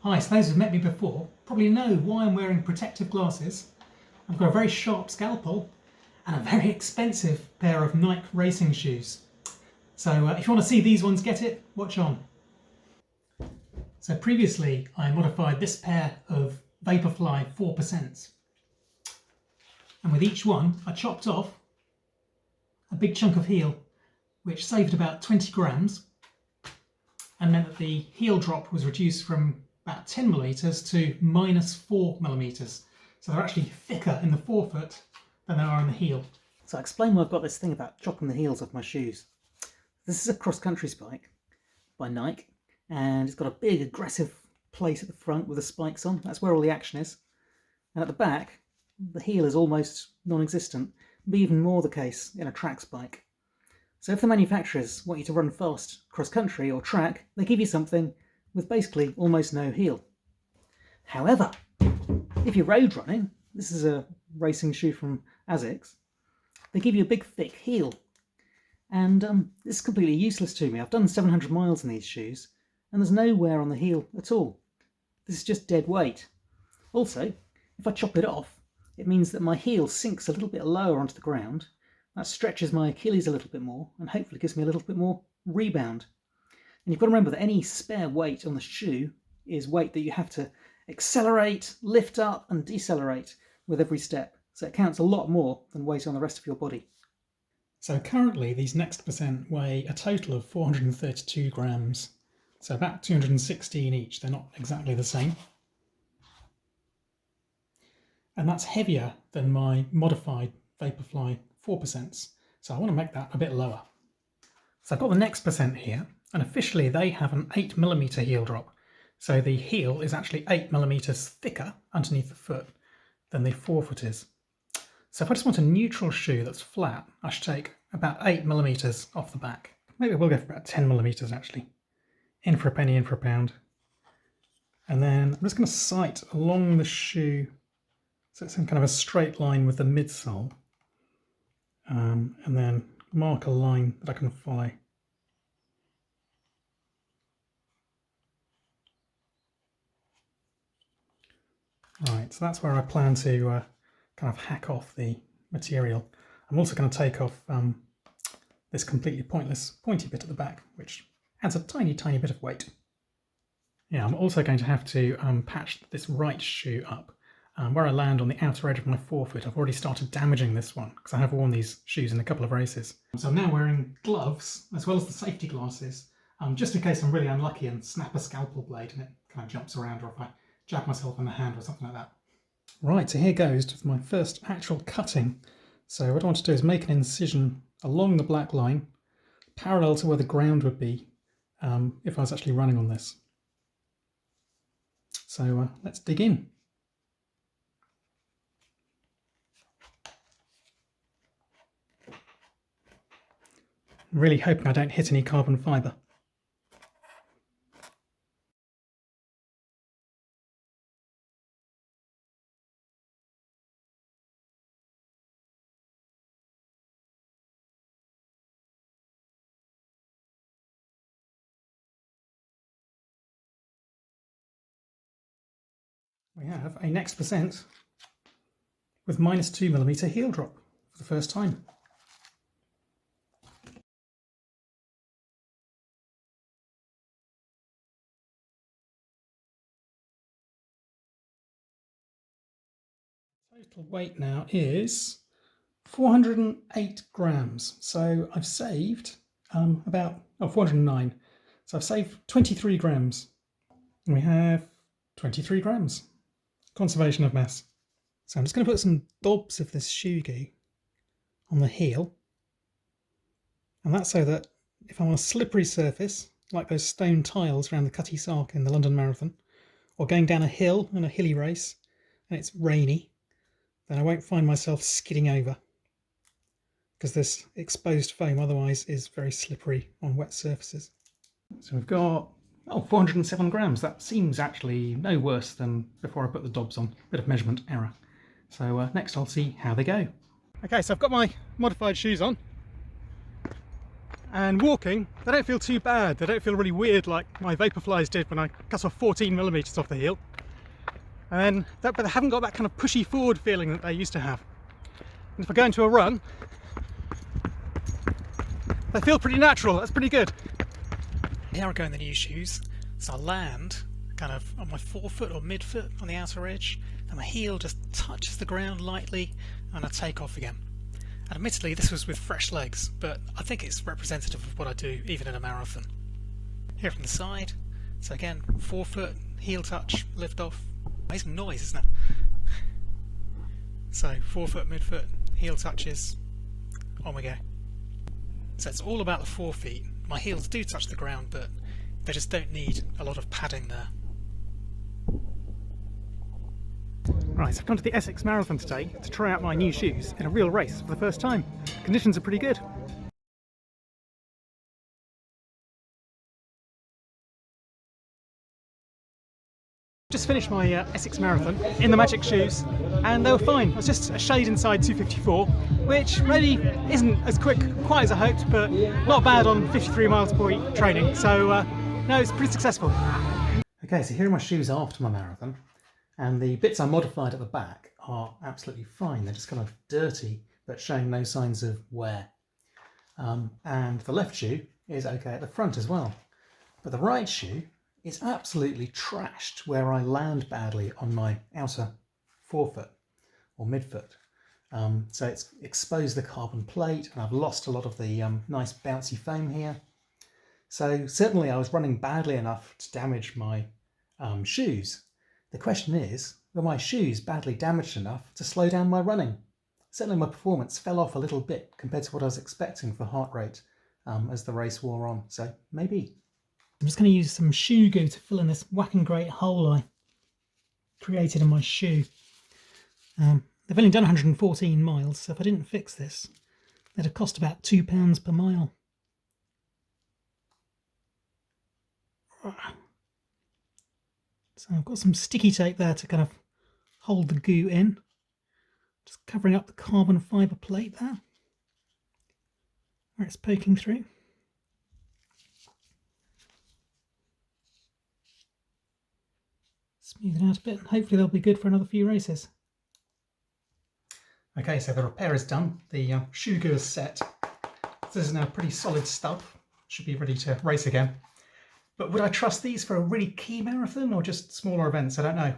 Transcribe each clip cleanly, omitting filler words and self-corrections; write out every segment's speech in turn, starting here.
Hi, so those who've met me before probably know why I'm wearing protective glasses. I've got a very sharp scalpel and a very expensive pair of Nike racing shoes. So if you want to see these ones get it, watch on. So previously I modified this pair of Vaporfly 4%. And with each one I chopped off a big chunk of heel, which saved about 20 grams and meant that the heel drop was reduced from about 10 millimeters to minus 4 millimeters. So they're actually thicker in the forefoot than they are in the heel. So I'll explain why I've got this thing about chopping the heels off my shoes. This is a cross-country spike by Nike, and it's got a big aggressive plate at the front with the spikes on. That's where all the action is. And at the back, the heel is almost non-existent, but even more the case in a track spike. So if the manufacturers want you to run fast cross-country or track, they give you something with basically almost no heel. However, if you're road running, this is a racing shoe from ASICS, they give you a big thick heel. And this is completely useless to me. I've done 700 miles in these shoes and there's no wear on the heel at all. This is just dead weight. Also, if I chop it off, it means that my heel sinks a little bit lower onto the ground. That stretches my Achilles a little bit more and hopefully gives me a little bit more rebound. And you've got to remember that any spare weight on the shoe is weight that you have to accelerate, lift up and decelerate with every step. So it counts a lot more than weight on the rest of your body. So currently these Next Percent weigh a total of 432 grams. So about 216 each. They're not exactly the same. And that's heavier than my modified Vaporfly 4%. So I want to make that a bit lower. So I've got the Next Percent here, and officially they have an 8mm heel drop. So the heel is actually 8mm thicker underneath the foot than the forefoot is. So if I just want a neutral shoe that's flat, I should take about 8mm off the back. Maybe we'll go for about 10mm actually. In for a penny, in for a pound. And then I'm just going to sight along the shoe so it's in kind of a straight line with the midsole. And then mark a line that I can follow. Right, so that's where I plan to kind of hack off the material. I'm also going to take off this completely pointless pointy bit at the back, which adds a tiny, tiny bit of weight. Yeah, I'm also going to have to patch this right shoe up. Where I land on the outer edge of my forefoot, I've already started damaging this one because I have worn these shoes in a couple of races. So I'm now wearing gloves as well as the safety glasses, just in case I'm really unlucky and snap a scalpel blade and it kind of jumps around, or if I jab myself in the hand or something like that. Right, so here goes to my first actual cutting. So what I want to do is make an incision along the black line, parallel to where the ground would be if I was actually running on this. So let's dig in. I'm really hoping I don't hit any carbon fibre. We have a Next Percent with minus 2mm heel drop for the first time. Total weight now is 408 grams. So I've saved about 409. So I've saved 23 grams. And we have 23 grams. Conservation of mass. So I'm just going to put some dobs of this shoe goo on the heel. And that's so that if I'm on a slippery surface, like those stone tiles around the Cutty Sark in the London Marathon, or going down a hill in a hilly race, and it's rainy, then I won't find myself skidding over, because this exposed foam otherwise is very slippery on wet surfaces. So we've got 407 grams. That seems actually no worse than before I put the dobs on. Bit of measurement error. So next I'll see how they go. Okay, so I've got my modified shoes on, And walking, they don't feel too bad. They don't feel really weird like my Vaporflies did when I cut off 14mm off the heel. And but they haven't got that kind of pushy forward feeling that they used to have. And if I go into a run, they feel pretty natural. That's pretty good. Here I go in the new shoes. So I land kind of on my forefoot or midfoot on the outer edge, and my heel just touches the ground lightly, and I take off again. And admittedly this was with fresh legs, but I think it's representative of what I do even in a marathon. Here from the side, so again, forefoot, heel touch, lift off. Amazing noise, isn't it? So forefoot, midfoot, heel touches, on we go. So it's all about the forefeet. My heels do touch the ground, but they just don't need a lot of padding there. Right, so I've gone to the Essex Marathon today to try out my new shoes in a real race for the first time. Conditions are pretty good. Just finished my Essex Marathon in the Magic shoes, and they were fine. I was just a shade inside 2:54, which really isn't as quick quite as I hoped, but not bad on 53 miles per week training, so no, it's pretty successful. Okay, so here are my shoes after my marathon, and the bits I modified at the back are absolutely fine. They're just kind of dirty, but showing no signs of wear. And the left shoe is okay at the front as well, but the right shoe is absolutely trashed where I land badly on my outer forefoot or midfoot. So it's exposed the carbon plate, and I've lost a lot of the nice bouncy foam here. So certainly I was running badly enough to damage my shoes. The question is, were my shoes badly damaged enough to slow down my running? Certainly my performance fell off a little bit compared to what I was expecting for heart rate as the race wore on, so maybe. I'm just going to use some shoe goo to fill in this whacking great hole I created in my shoe. They've only done 114 miles, so if I didn't fix this, it'd have cost about £2 per mile. So I've got some sticky tape there to kind of hold the goo in. Just covering up the carbon fibre plate there, where it's poking through. Smooth it out a bit, and hopefully they'll be good for another few races. Okay, so the repair is done. The shoe goo is set. This is now a pretty solid stub. Should be ready to race again. But would I trust these for a really key marathon or just smaller events? I don't know.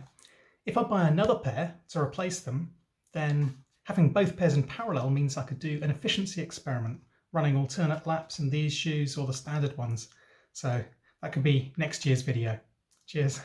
If I buy another pair to replace them, then having both pairs in parallel means I could do an efficiency experiment, running alternate laps in these shoes or the standard ones. So that could be next year's video. Cheers.